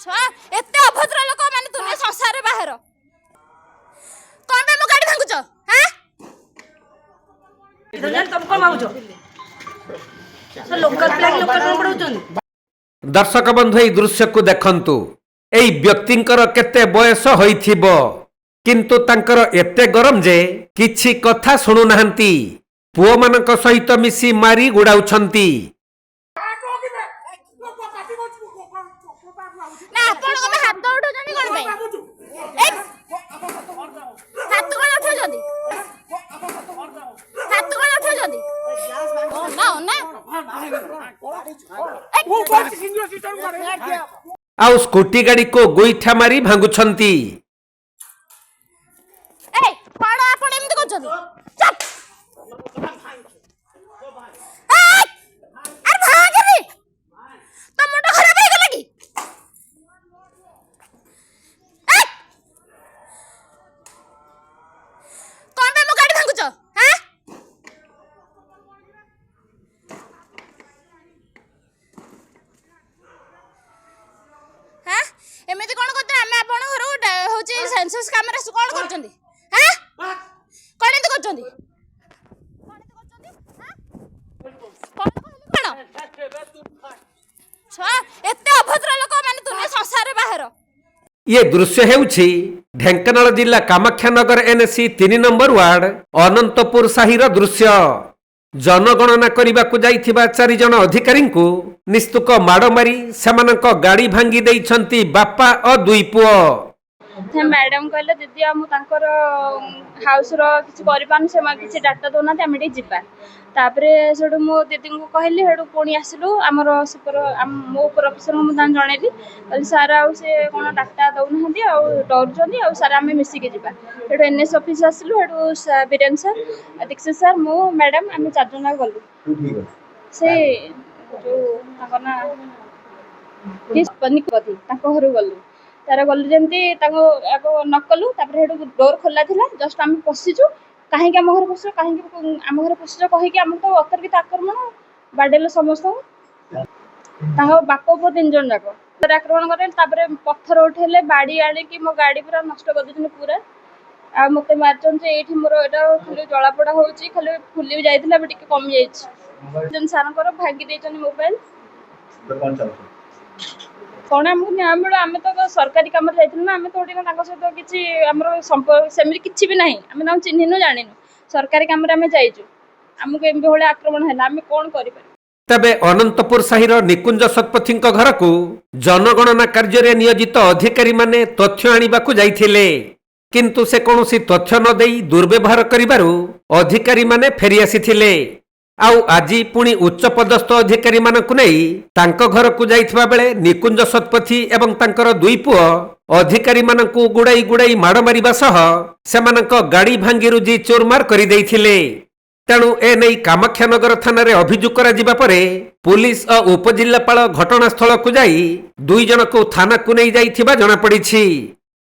ଛୁଆ ଏତେ ଅଭଦ୍ର ଲୋକ ମାନେ ଦୁନିଆ ସଂସାରରେ ବାହାର କଣ ପାଇଁ ମୋ ଗାଡି ଭାଙ୍ଗୁଛ ହାଁ ତମ କଣ ଭାବୁଛ ଲୋକାଲ ପ୍ଲାନ ଲୋକାଲ କଣ ପଢଉଛନ୍ତି। दर्शक बंधु এই ଦୃଶ୍ୟକୁ ଦେଖନ୍ତୁ এই ବ୍ୟକ୍ତିଙ୍କର କେତେ ବୟସ ହୋଇଥିବ କିନ୍ତୁ ତାଙ୍କର ଏତେ ଗରମ ଯେ କିଛି କଥା ଶୁଣୁନାହାନ୍ତି ପୁଅମାନଙ୍କ ସହିତ ମିଶି ମାରି ଗୁଡାଉଛନ୍ତି। ନା ଆପଣ କଣ ହାତ ଉଠାଉଛନ୍ତି କଣ ପାଇଁ ହାତ କଣ ଉଠାଉଛନ୍ତି ହାତ କଣ ଉଠାଉଛନ୍ତି ନା ନା ଆଉ ସ୍କୁଟି ଗାଡିକୁ ଗୋଇଠା ମାରି ଭାଙ୍ଗୁଛନ୍ତି। ଏ କଣ ଆପଣ ଏମିତି କରୁଛନ୍ତି ଚୁପ୍ ଆରେ ଭାଗରେ ତ ମୁଣ୍ଡ ଖରାପ ହେଇଗଲା କି କଣ ପାଇଁ ମୋ ଗାଡି ଭାଙ୍ଗୁଛ ହାଁ ହାଁ ଏମିତି କଣ କରୁଛ ଆମେ ଆପଣଙ୍କ ଘରକୁ ହଉଛି ସେନ୍ସସ୍ କାମରେ କଣ କରୁଛନ୍ତି ହାଁ କଣ ଏମିତି କରୁଛନ୍ତି କଣ ଛୁଆ ଏତେ ଅଭଦ୍ର ଲୋକ ମାନେ ଦୁନିଆ ସଂସାରରେ ବାହାର ये दृश्य हेउछि ढेंकानाल जिला Kamakhyanagar NAC 3 number ward Anantapur Sahir दृश्य जनगणना करने जाइथिबा 4 जन अधिकारी निस्तुक माड़ मारी सेमानक गाड़ी भांगी देइछंती बापा और दुई पुओ। मैडम कहले दीदी हाउस किसी कर किसी डाटा दौना आम जा तापरे सेठू मो दीदी को कहली सेठू पुणी आसिलु आमर सुपर मो उपर अफिसर को जनइली कहली सार आउ से कौन डाटा दौना डरुँच सार आम मिसिकी जा सेठू एनएस ऑफिस आसिलु सेठू बीरेन सर दीक्षित सर मु मैडम आम 4 जन गलु से जो ना पनिपति घर गलु तार गलु जमी नकलु डोर खोला था जस्ट आम पशिचु कहीं आम घर पशु कहीं आम घर पशुच कहीकि आम तो अतर्कित आक्रमण बाडेल समस्त बाप पु 3 जन जाक आक्रमण करे पत्थर उठेले बाड़ी आनिकी मो गाड़ी पूरा नष्ट कर पूरा आ मत मार्चन ये मोर यहाँ खाली जलापोड़ा हो खाली फुली भी जाइए कमी जाइन सार भांगी मोबाइल कौन आमको न्याय मिलो आम तो सरकारी कम जाइए आम तो सहित किसी सेमती किसी भी ना आम चिन्हनु जानिनु सरकारी कम जाइचु आमको एमती भाई आक्रमण है आम कौन कर तबे अनंतपुर साहिर निकुंज शतपथी घर को जनगणना कार्य नियोजित अधिकारी माने तथ्य आनिबाकु जाइथिले किंतु से कौनसी तथ्य न देई दुर्व्यवहार करिबारु अधिकारी माने फेरी आसीथिले। आउ आजी पुणी उच्च पदस्थ अधिकारी मानकु नहीं तांको घर को जाइथिबा बेले निकुंज शतपथी एवं तांकर दुई पुओ अधिकारी मानकु गुड़ाई गुड़ाई माड़ मारिबा सह सेमानक गाड़ी भांगी रुजी चोरमार करि देइथिले। तेणु ए नहीं कामाख्यानगर थाना रे अभियोग करा जिबा परे पुलिस और उपजिल्लापाल घटनास्थल को जाई 2 जन को थाना को नहीं जाइथिबा जणा पड़िछि।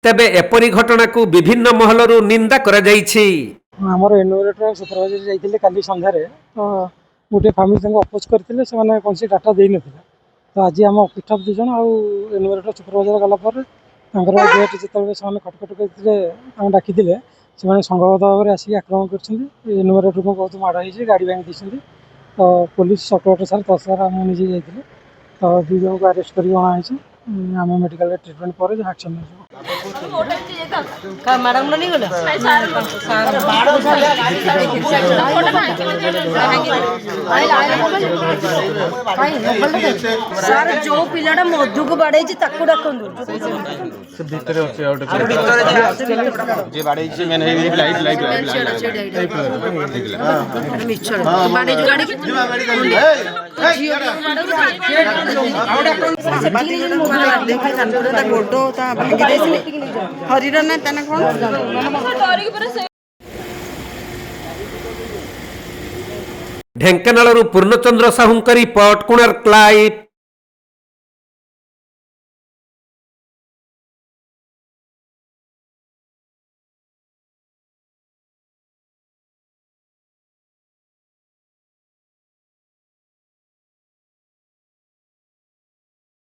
तेबे एपरी घटना को विभिन्न महलरू निंदा करा जाइछि। आमर एनुमरेटर सुपरवाइजर जाइए काली सन्धार तो गोटे फैमिली अपोज करते कौन सी डाटा दे ना तो आज आम ऑफिस स्टाफ 2 जन एनुमरेटर सुपरवाइजर गलापर गेट जो खटखट करते डाकी से संघबद्ध भाव में आसिक आक्रमण कर एनुमरेटर को बहुत माड़ हो गाड़ी भांगी दी तो पुलिस सब कलेक्टर सार तहसीलदार आम निजे जाते तो 2 जन को अरेस्ट कर अणाई आम मेडिकल ट्रिटमेंट पर एक्शन मैडम नहीं गला सार जो पिलाटा मधु को बाड़े ताकू डाकंदु से भीतर अछि आउट जे बाड़े छी मेन हे लाइट मिचर बाड़े जो गाड़ी गोटो हरिर ना कौन ढेंकानाल पूर्णचंद्र साहू रिपोर्ट कोणार्क लाइव।